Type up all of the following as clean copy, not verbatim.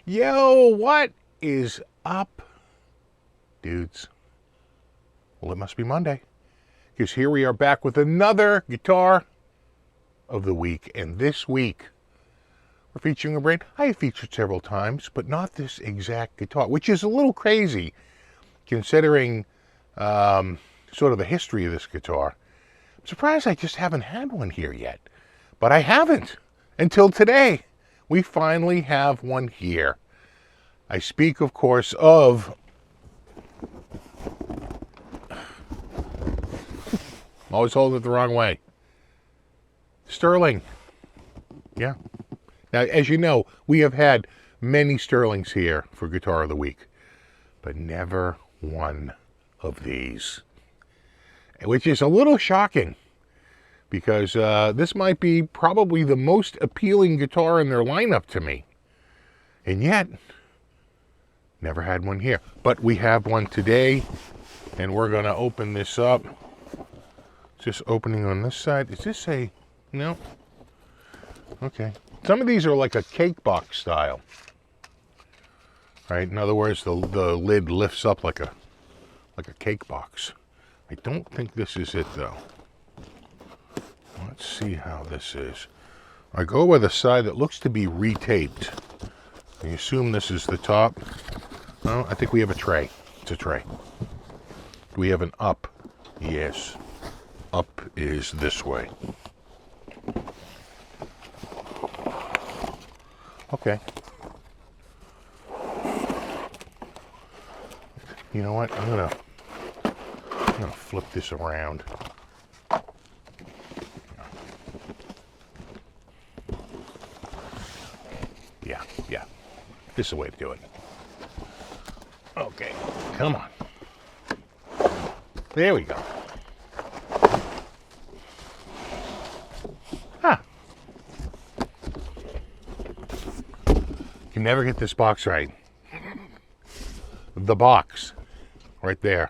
Yo, what is up, dudes? Well, it must be Monday, because here we are back with another guitar of the week. And this week, we're featuring a brand I have featured several times, but not this exact guitar, which is a little crazy, considering sort of the history of this guitar. I'm surprised I just haven't had one here yet, but I haven't until today. We finally have one here. I speak, of course, of... I'm always holding it the wrong way. Sterling. Yeah. Now, as you know, we have had many Sterlings here for Guitar of the Week, but never one of these. Which is a little shocking, because this might be probably the most appealing guitar in their lineup to me. And yet, never had one here. But we have one today, and we're going to open this up. Just opening on this side. Is this a... No? Okay. Some of these are like a cake box style. Right? In other words, the lid lifts up like a cake box. I don't think this is it, though. Let's see how this is. I go with a side that looks to be retaped. I assume this is the top. No, I think we have a tray. It's a tray. Do we have an up? Yes. Up is this way. Okay. You know what? I'm gonna flip this around. Yeah. This is the way to do it. Okay, come on. There we go. Huh. You never get this box right. The box. Right there.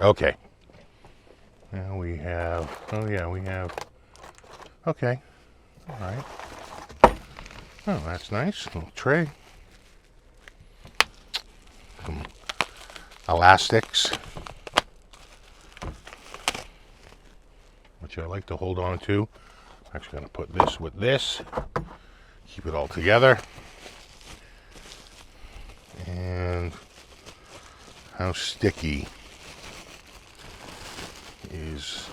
Okay. Now we have... Oh, yeah, we have... Okay. All right. Oh, that's nice. Little tray. Some elastics, which I like to hold on to. I'm actually going to put this with this. Keep it all together. And how sticky is...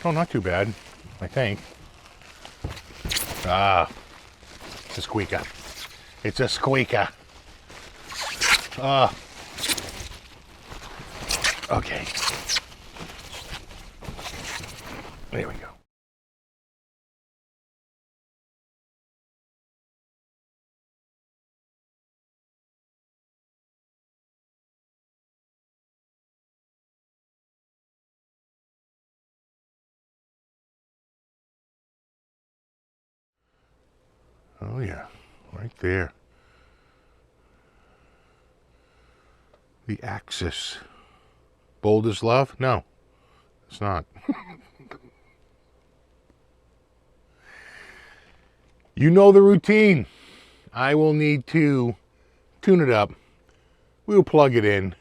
Oh, not too bad, I think. Ah, it's a squeaker. It's a squeaker. Okay. There we go. Oh yeah, right there. The Axis. Bold as love? No, it's not. You know the routine. I will need to tune it up. We will plug it in.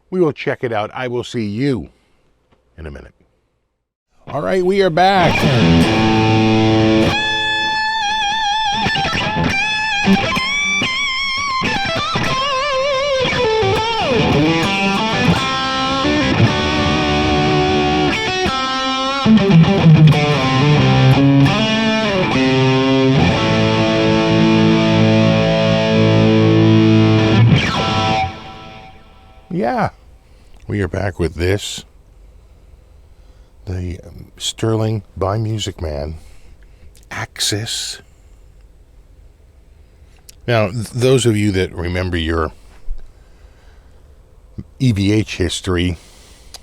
We will check it out. I will see you in a minute. All right, we are back. Yeah, we are back with this. The Sterling by Music Man Axis. Now, those of you that remember your EVH history,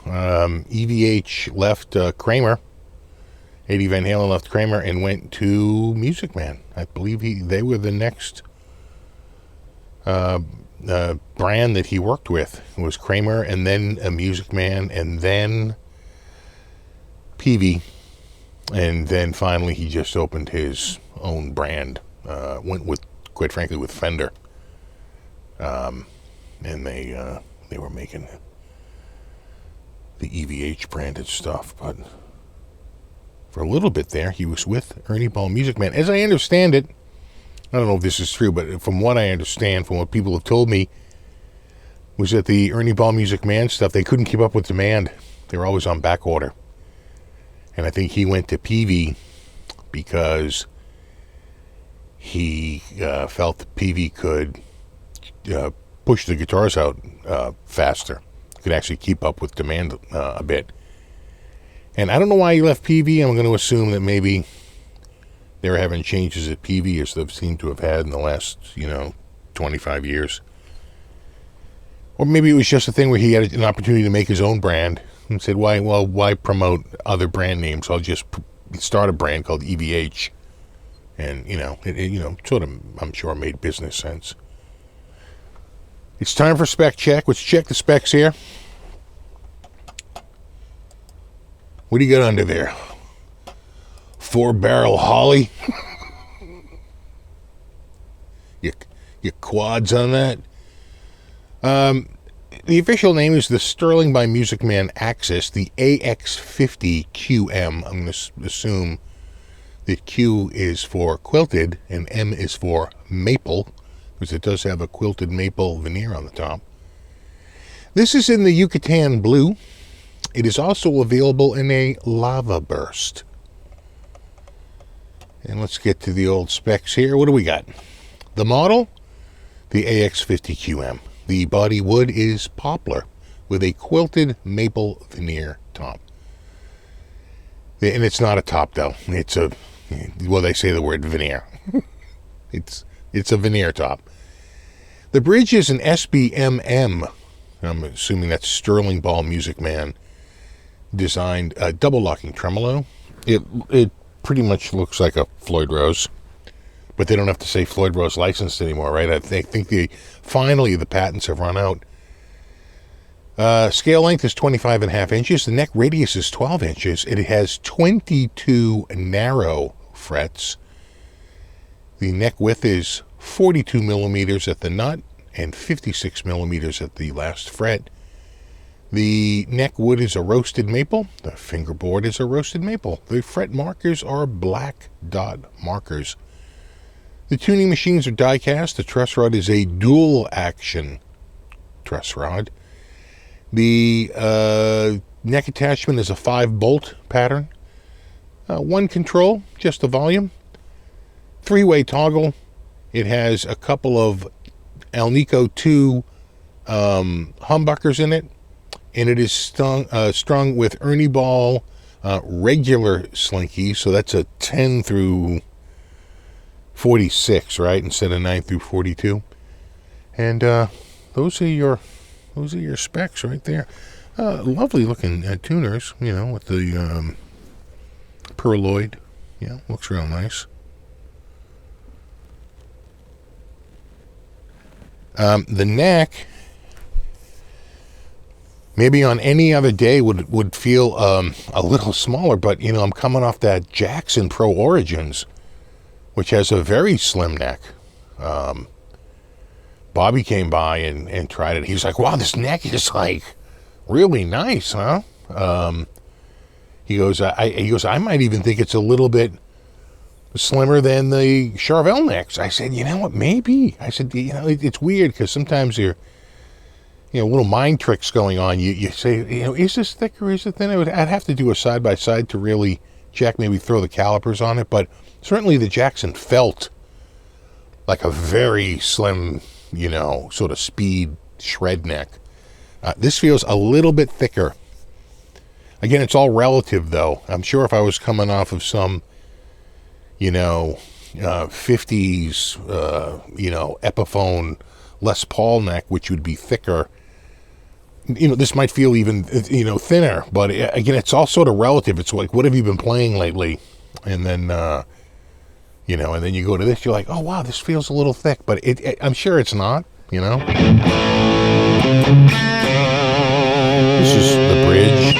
EVH left Kramer. Eddie Van Halen left Kramer and went to Music Man. I believe they were the next brand that he worked with. It was Kramer, and then a Music Man, and then Peavey, And then finally he just opened his own brand. Went with, quite frankly, with Fender. And they were making the EVH branded stuff. But for a little bit there, he was with Ernie Ball Music Man. As I understand it, I don't know if this is true, but from what I understand, from what people have told me, was that the Ernie Ball Music Man stuff, they couldn't keep up with demand. They were always on back order. And I think he went to Peavey because he felt that Peavey could push the guitars out faster. Could actually keep up with demand a bit. And I don't know why he left Peavey. I'm going to assume that maybe they were having changes at Peavey as they seem to have had in the last, 25 years. Or maybe it was just a thing where he had an opportunity to make his own brand and said, why promote other brand names? I'll just start a brand called EVH. And, it sort of, I'm sure, made business sense. It's time for spec check. Let's check the specs here. What do you got under there? 4-barrel Holly? your quads on that? The official name is the Sterling by Music Man Axis, the AX50QM. I'm going to assume that Q is for quilted and M is for maple, because it does have a quilted maple veneer on the top. This is in the Yucatan blue. It is also available in a lava burst. And let's get to the old specs here. What do we got? The model, the AX50QM. The body wood is poplar with a quilted maple veneer top. And it's not a top, though. It's a, they say the word veneer. It's a veneer top. The bridge is an SBMM. I'm assuming that's Sterling Ball Music Man designed double locking tremolo. It pretty much looks like a Floyd Rose. But they don't have to say Floyd Rose licensed anymore, right? I think finally the patents have run out. Scale length is 25.5 inches. The neck radius is 12 inches. It has 22 narrow frets. The neck width is 42 millimeters at the nut and 56 millimeters at the last fret. The neck wood is a roasted maple. The fingerboard is a roasted maple. The fret markers are black dot markers. The tuning machines are die cast. The truss rod is a dual action truss rod. The neck attachment is a 5-bolt pattern. One control, just the volume. 3-way toggle. It has a couple of Alnico 2 humbuckers in it. And it is strung with Ernie Ball regular slinky. So that's a 10 through 46, right, instead of 9 through 42. And those are your specs right there. Lovely looking tuners, with the perloid. Yeah, looks real nice. The neck, maybe on any other day would feel a little smaller, but I'm coming off that Jackson Pro Origins, which has a very slim neck. Bobby came by and tried it. He was like, wow, this neck is like really nice, huh? He goes, I might even think it's a little bit slimmer than the Charvel necks. I said, you know what, maybe. I said, it's weird because sometimes you're, little mind tricks going on. You say, is this thick or is it thin? I'd have to do a side-by-side to really check, maybe throw the calipers on it, but certainly the Jackson felt like a very slim, sort of speed shred neck. This feels a little bit thicker. Again, it's all relative, though. I'm sure if I was coming off of some, 50s, Epiphone Les Paul neck, which would be thicker, this might feel even, thinner. But again, it's all sort of relative. It's like, what have you been playing lately? And then, and then you go to this, you're like, oh, wow, this feels a little thick. But I'm sure it's not, This is the bridge.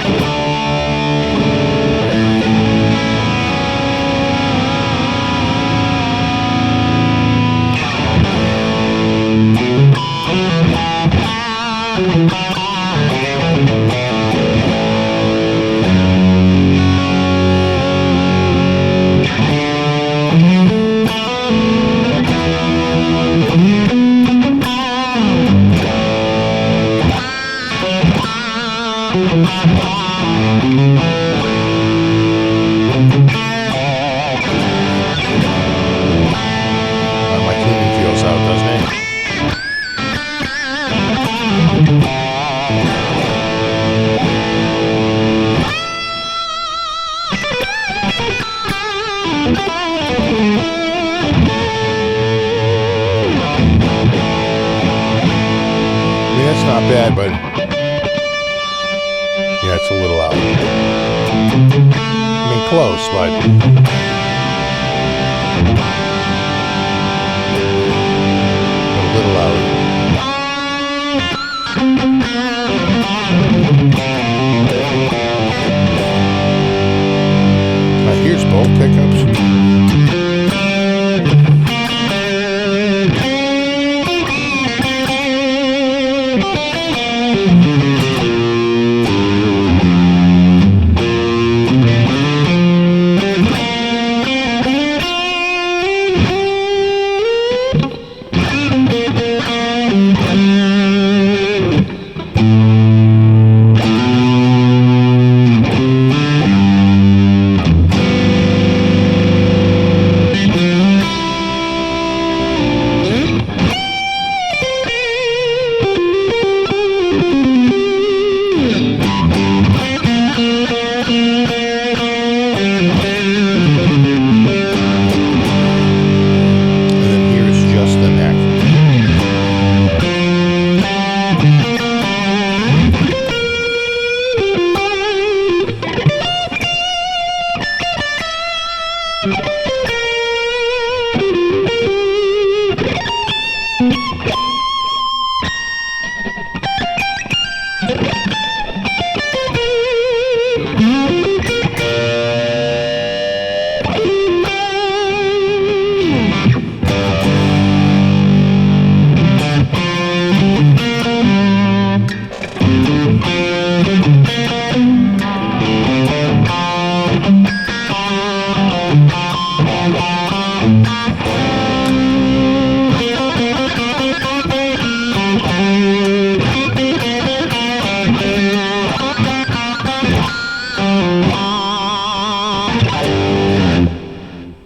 It's not bad, but yeah, it's a little out. I mean, close, but a little out. Here's both pickups.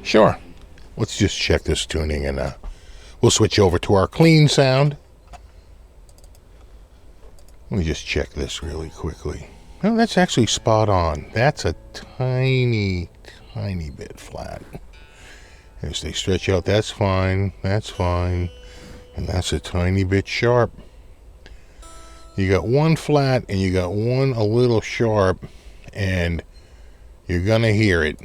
Sure. Let's just check this tuning and we'll switch over to our clean sound. Let me just check this really quickly. No, that's actually spot on. That's a tiny bit flat. As they stretch out, that's fine. That's fine. And that's a tiny bit sharp. You got one flat and you got one a little sharp, and you're gonna hear it.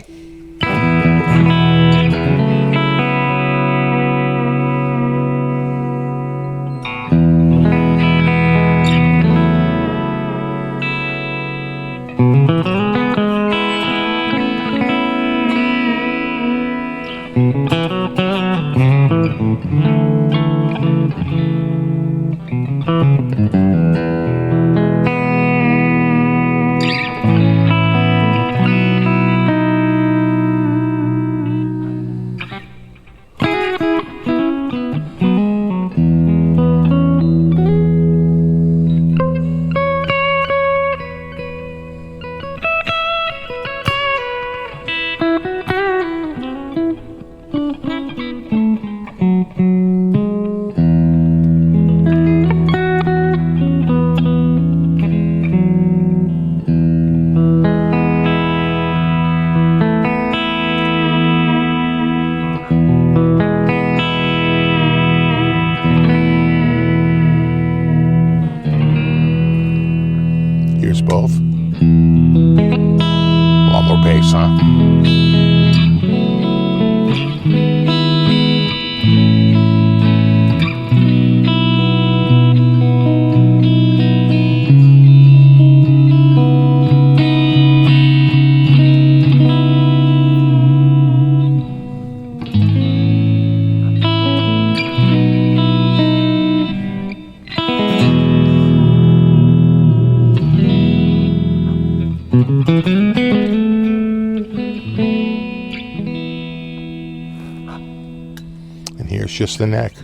Here's both. A lot more bass, huh? And here's just the neck.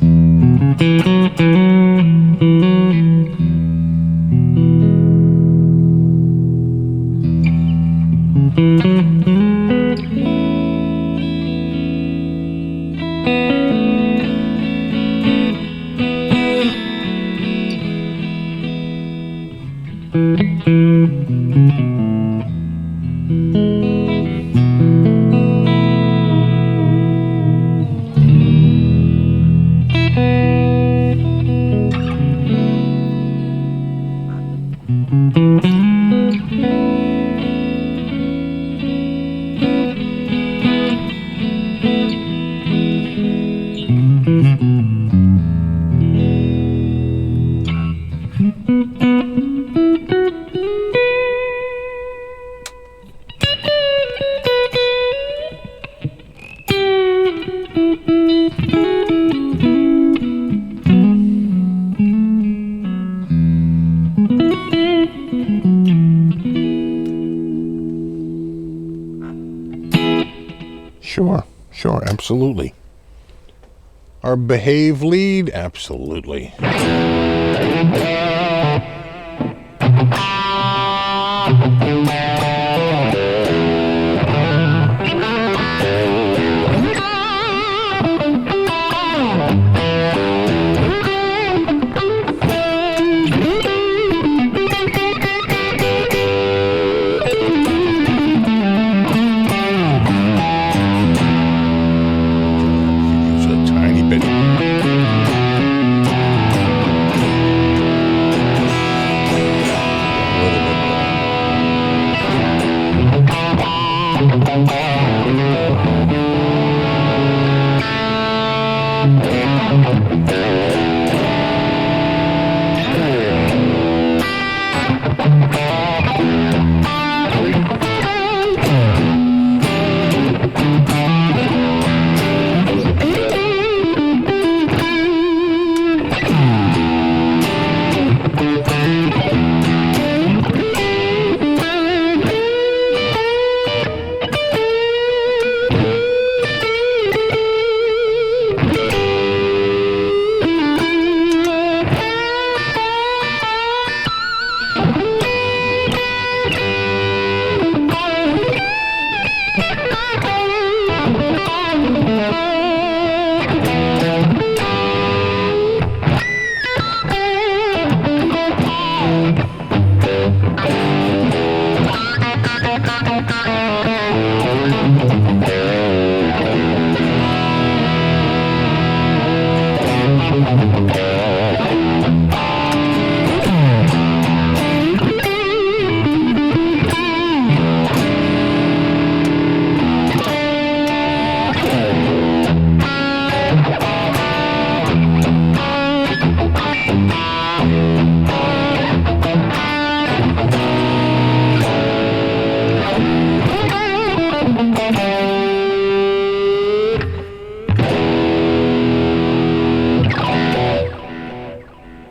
Sure, absolutely. Our behave lead, absolutely. Use a tiny bit.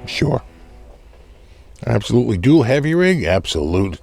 Sure. Absolutely. Dual heavy rig? Absolute.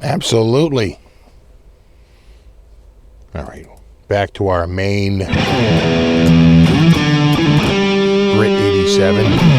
Absolutely. All right, back to our main Brit 87.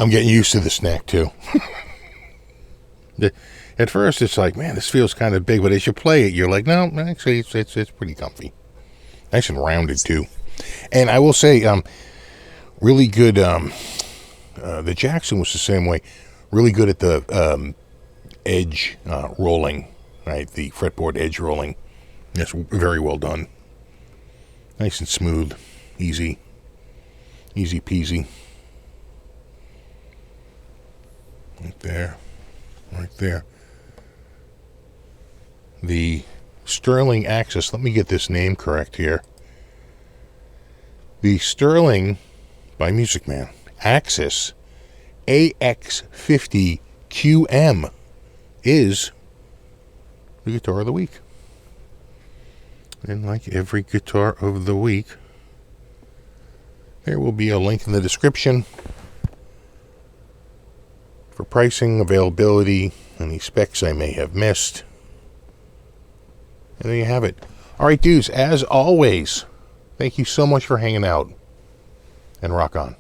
I'm getting used to this neck too. At first it's like, man, this feels kind of big, but as you play it, you're like, no, actually it's pretty comfy. Nice and rounded too. And I will say, really good, the Jackson was the same way. Really good at the edge rolling, right? The fretboard edge rolling. That's very well done. Nice and smooth. Easy peasy. Right there. The Sterling Axis, let me get this name correct here. The Sterling, by Music Man, Axis AX50QM is the guitar of the week. And like every guitar of the week, there will be a link in the description for pricing, availability, any specs I may have missed. And there you have it. All right, dudes, as always, thank you so much for hanging out. And rock on.